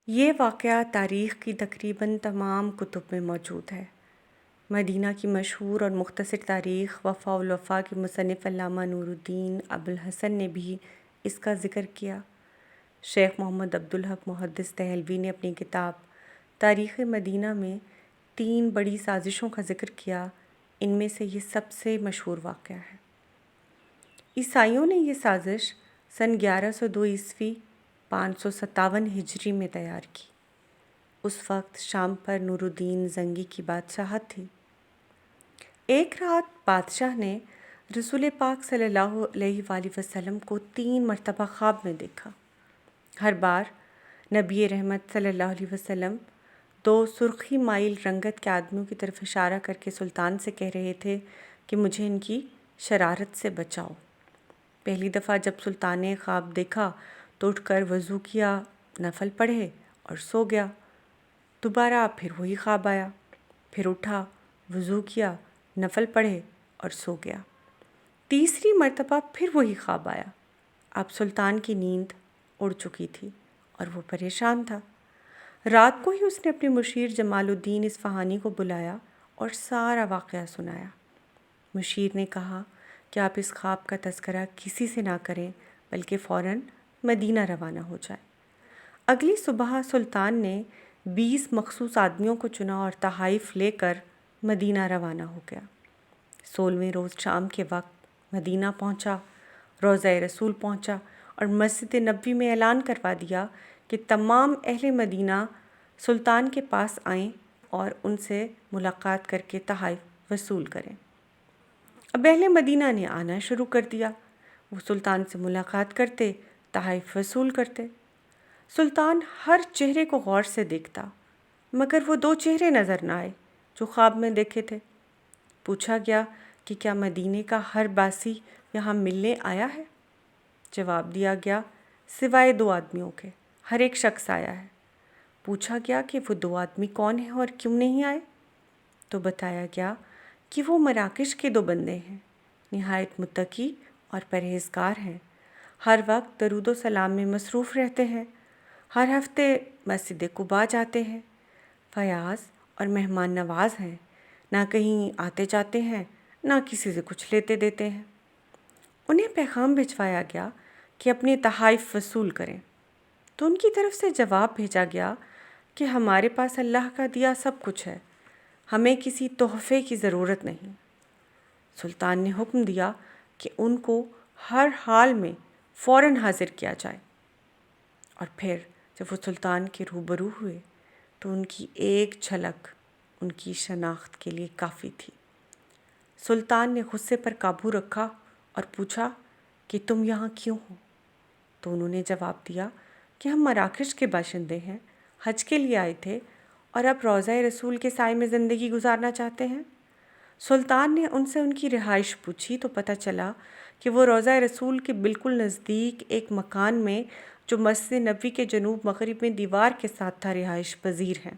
یہ واقعہ تاریخ کی تقریباً تمام کتب میں موجود ہے۔ مدینہ کی مشہور اور مختصر تاریخ وفا الوفا کے مصنف علامہ نور الدین ابوالحسن نے بھی اس کا ذکر کیا۔ شیخ محمد عبدالحق محدث دہلوی نے اپنی کتاب تاریخ مدینہ میں 3 بڑی سازشوں کا ذکر کیا۔ ان میں سے یہ سب سے مشہور واقعہ ہے۔ عیسائیوں نے یہ سازش سن 1102 عیسوی 557 ہجری میں تیار کی۔ اس وقت شام پر نور الدین زنگی کی بادشاہت تھی۔ ایک رات بادشاہ نے رسول پاک صلی اللہ علیہ وآلہ وسلم کو 3 مرتبہ خواب میں دیکھا۔ ہر بار نبی رحمت صلی اللہ علیہ وسلم 2 سرخی مائل رنگت کے آدمیوں کی طرف اشارہ کر کے سلطان سے کہہ رہے تھے کہ مجھے ان کی شرارت سے بچاؤ۔ پہلی دفعہ جب سلطان نے خواب دیکھا تو اٹھ کر وضو کیا، نفل پڑھے اور سو گیا۔ دوبارہ پھر وہی خواب آیا، پھر اٹھا، وضو کیا، نفل پڑھے اور سو گیا۔ تیسری مرتبہ پھر وہی خواب آیا۔ اب سلطان کی نیند اڑ چکی تھی اور وہ پریشان تھا۔ رات کو ہی اس نے اپنے مشیر جمال الدین اصفہانی کو بلایا اور سارا واقعہ سنایا۔ مشیر نے کہا کہ آپ اس خواب کا تذکرہ کسی سے نہ کریں بلکہ فوراً مدینہ روانہ ہو جائیں۔ اگلی صبح سلطان نے 20 مخصوص آدمیوں کو چنا اور تحائف لے کر مدینہ روانہ ہو گیا۔ 16ویں روز شام کے وقت مدینہ پہنچا، روضہ رسول پہنچا اور مسجد نبوی میں اعلان کروا دیا کہ تمام اہل مدینہ سلطان کے پاس آئیں اور ان سے ملاقات کر کے تحائف وصول کریں۔ اب اہل مدینہ نے آنا شروع کر دیا۔ وہ سلطان سے ملاقات کرتے، تحائف وصول کرتے۔ سلطان ہر چہرے کو غور سے دیکھتا، مگر وہ 2 چہرے نظر نہ آئے جو خواب میں دیکھے تھے۔ پوچھا گیا کہ کیا مدینے کا ہر باسی یہاں ملنے آیا ہے؟ جواب دیا گیا سوائے 2 آدمیوں کے ہر ایک شخص آیا ہے۔ پوچھا گیا کہ وہ 2 آدمی کون ہیں اور کیوں نہیں آئے؟ تو بتایا گیا کہ وہ مراکش کے 2 بندے ہیں، نہایت متقی اور پرہیزگار ہیں، ہر وقت درود و سلام میں مصروف رہتے ہیں، ہر ہفتے مسجد قباء جاتے ہیں، فیاض اور مہمان نواز ہیں، نہ کہیں آتے جاتے ہیں نہ کسی سے کچھ لیتے دیتے ہیں۔ انہیں پیغام بھجوایا گیا کہ اپنے تحائف وصول کریں، تو ان کی طرف سے جواب بھیجا گیا کہ ہمارے پاس اللہ کا دیا سب کچھ ہے، ہمیں کسی تحفے کی ضرورت نہیں۔ سلطان نے حکم دیا کہ ان کو ہر حال میں فوراً حاضر کیا جائے، اور پھر جب وہ سلطان کے روبرو ہوئے تو ان کی ایک جھلک ان کی شناخت کے لیے کافی تھی۔ سلطان نے غصے پر قابو رکھا اور پوچھا کہ تم یہاں کیوں ہو؟ تو انہوں نے جواب دیا کہ ہم مراکش کے باشندے ہیں، حج کے لیے آئے تھے اور اب روضہ رسول کے سائے میں زندگی گزارنا چاہتے ہیں۔ سلطان نے ان سے ان کی رہائش پوچھی تو پتہ چلا کہ وہ روضہ رسول کے بالکل نزدیک ایک مکان میں جو مسجد نبوی کے جنوب مغرب میں دیوار کے ساتھ تھا رہائش پذیر ہیں۔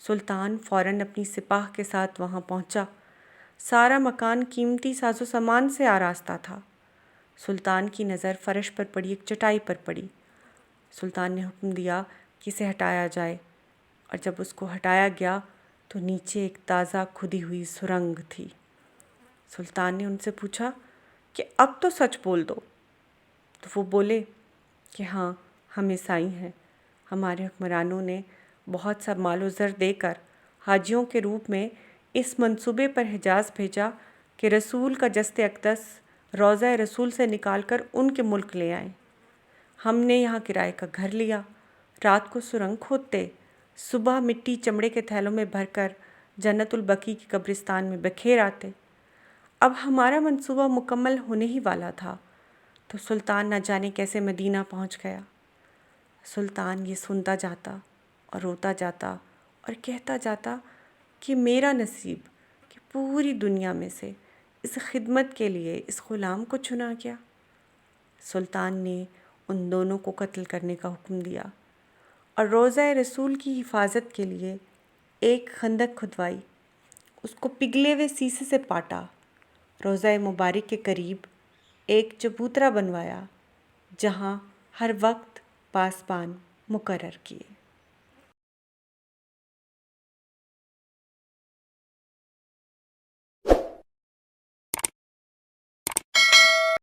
سلطان فوراً اپنی سپاہ کے ساتھ وہاں پہنچا۔ سارا مکان قیمتی ساز و سامان سے آراستہ تھا۔ سلطان کی نظر فرش پر پڑی ایک چٹائی پر پڑی۔ سلطان نے حکم دیا کہ اسے ہٹایا جائے، اور جب اس کو ہٹایا گیا تو نیچے ایک تازہ کھدی ہوئی سرنگ تھی۔ سلطان نے ان سے پوچھا کہ اب تو سچ بول دو۔ تو وہ بولے کہ ہاں، ہم عیسائی ہیں، ہمارے حکمرانوں نے بہت سا مال و زر دے کر حاجیوں کے روپ میں اس منصوبے پر حجاز بھیجا کہ رسول کا جسد اقدس روضہ رسول سے نکال کر ان کے ملک لے آئیں۔ ہم نے یہاں کرائے کا گھر لیا، رات کو سرنگ کھودتے، صبح مٹی چمڑے کے تھیلوں میں بھر کر جنت البقیع کی قبرستان میں بکھیر آتے۔ اب ہمارا منصوبہ مکمل ہونے ہی والا تھا تو سلطان نہ جانے کیسے مدینہ پہنچ گیا۔ سلطان یہ سنتا جاتا اور روتا جاتا اور کہتا جاتا کہ میرا نصیب کہ پوری دنیا میں سے اس خدمت کے لیے اس غلام کو چنا گیا۔ سلطان نے ان دونوں کو قتل کرنے کا حکم دیا اور روضہ رسول کی حفاظت کے لیے ایک خندق کھدوائی، اس کو پگھلے ہوئے سیسے سے پاٹا، روضہ مبارک کے قریب ایک چبوترا بنوایا جہاں ہر وقت پاسبان مقرر کیے۔